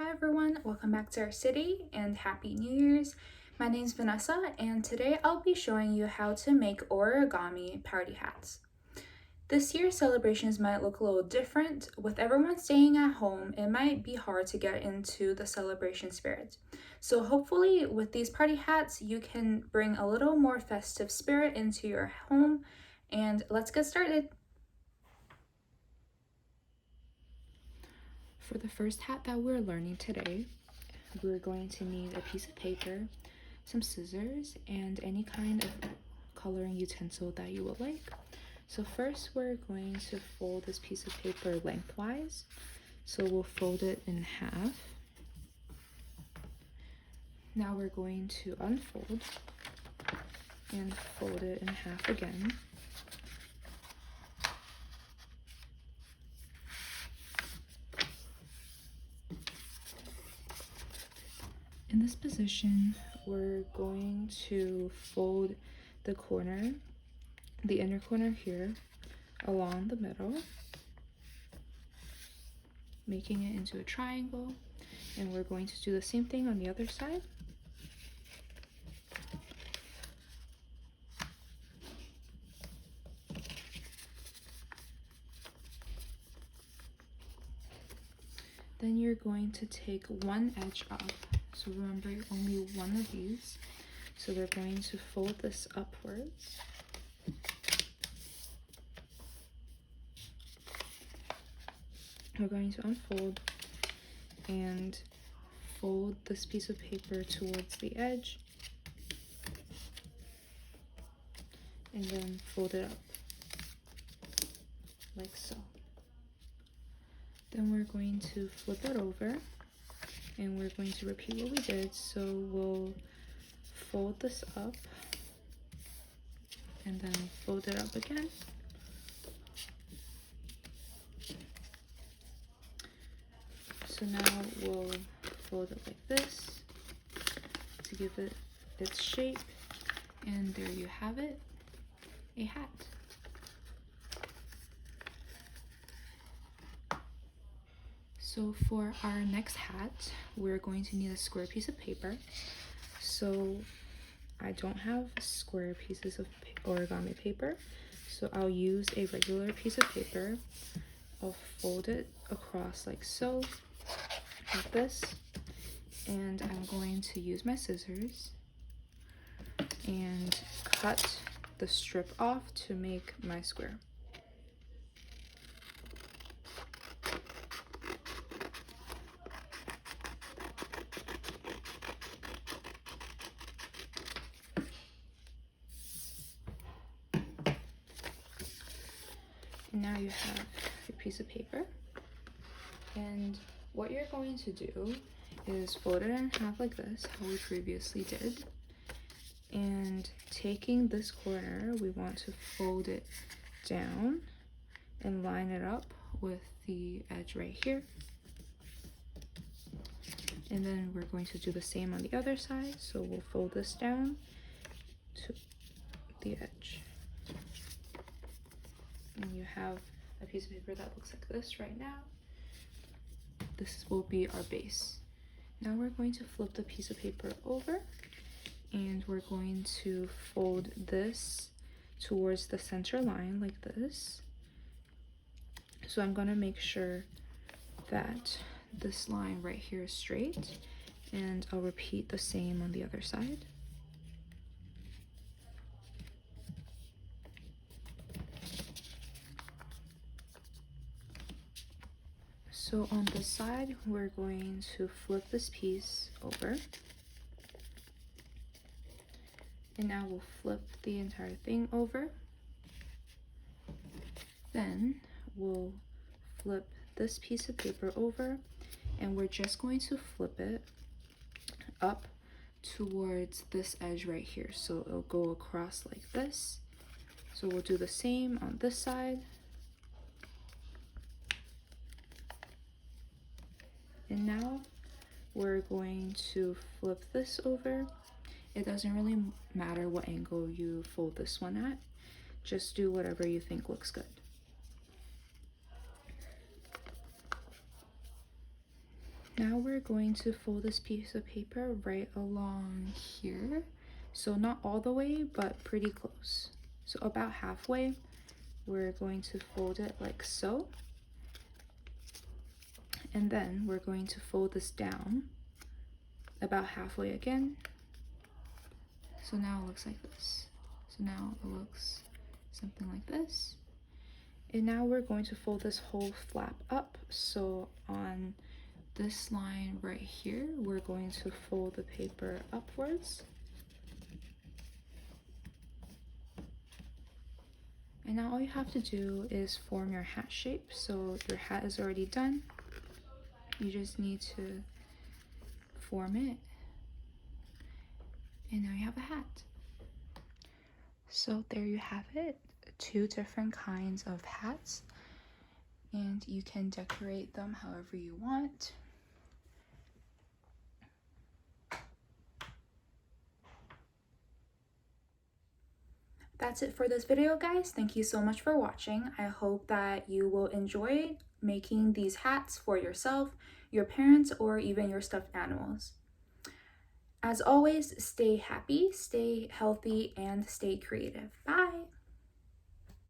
Hi everyone, welcome back to our city and Happy New Year's. My name is Vanessa and today I'll be showing you how to make origami party hats. This year's celebrations might look a little different. With everyone staying at home, it might be hard to get into the celebration spirit. So hopefully with these party hats, you can bring a little more festive spirit into your home, and let's get started. For the first hat that we're learning today, we're going to need a piece of paper, some scissors, and any kind of coloring utensil that you would like. So first we're going to fold this piece of paper lengthwise. So we'll fold it in half. Now we're going to unfold and fold it in half again. In this position, we're going to fold the corner, the inner corner here, along the middle, making it into a triangle, and we're going to do the same thing on the other side. Then you're going to take one edge up. So remember, only one of these. So we're going to fold this upwards. We're going to unfold and fold this piece of paper towards the edge. And then fold it up, like so. Then we're going to flip it over and we're going to repeat what we did. So we'll fold this up and then fold it up again. So now we'll fold it like this to give it its shape, and there you have it, a hat. So for our next hat, we're going to need a square piece of paper. So I don't have square pieces of origami paper, so I'll use a regular piece of paper. I'll fold it across like so, like this, and I'm going to use my scissors and cut the strip off to make my square. And now you have your piece of paper, and what you're going to do is fold it in half like this, how we previously did, and taking this corner, we want to fold it down and line it up with the edge right here. And then we're going to do the same on the other side, so we'll fold this down to the edge. And you have a piece of paper that looks like this right now. This will be our base. Now we're going to flip the piece of paper over, and we're going to fold this towards the center line like this. So I'm going to make sure that this line right here is straight, and I'll repeat the same on the other side. So on this side, we're going to flip this piece over. And now we'll flip the entire thing over. Then we'll flip this piece of paper over, and we're just going to flip it up towards this edge right here. So it'll go across like this. So we'll do the same on this side. And now we're going to flip this over. It doesn't really matter what angle you fold this one at. Just do whatever you think looks good. Now we're going to fold this piece of paper right along here. So not all the way, but pretty close. So about halfway, we're going to fold it like so. And then we're going to fold this down about halfway again. So now it looks like this. So now it looks something like this. And now we're going to fold this whole flap up. So on this line right here, we're going to fold the paper upwards. And now all you have to do is form your hat shape. So your hat is already done. You just need to form it. And now you have a hat. So there you have it, 2 different kinds of hats. And you can decorate them however you want. That's it for this video, guys. Thank you so much for watching. I hope that you will enjoy making these hats for yourself, your parents, or even your stuffed animals. As always, stay happy, stay healthy, and stay creative. Bye!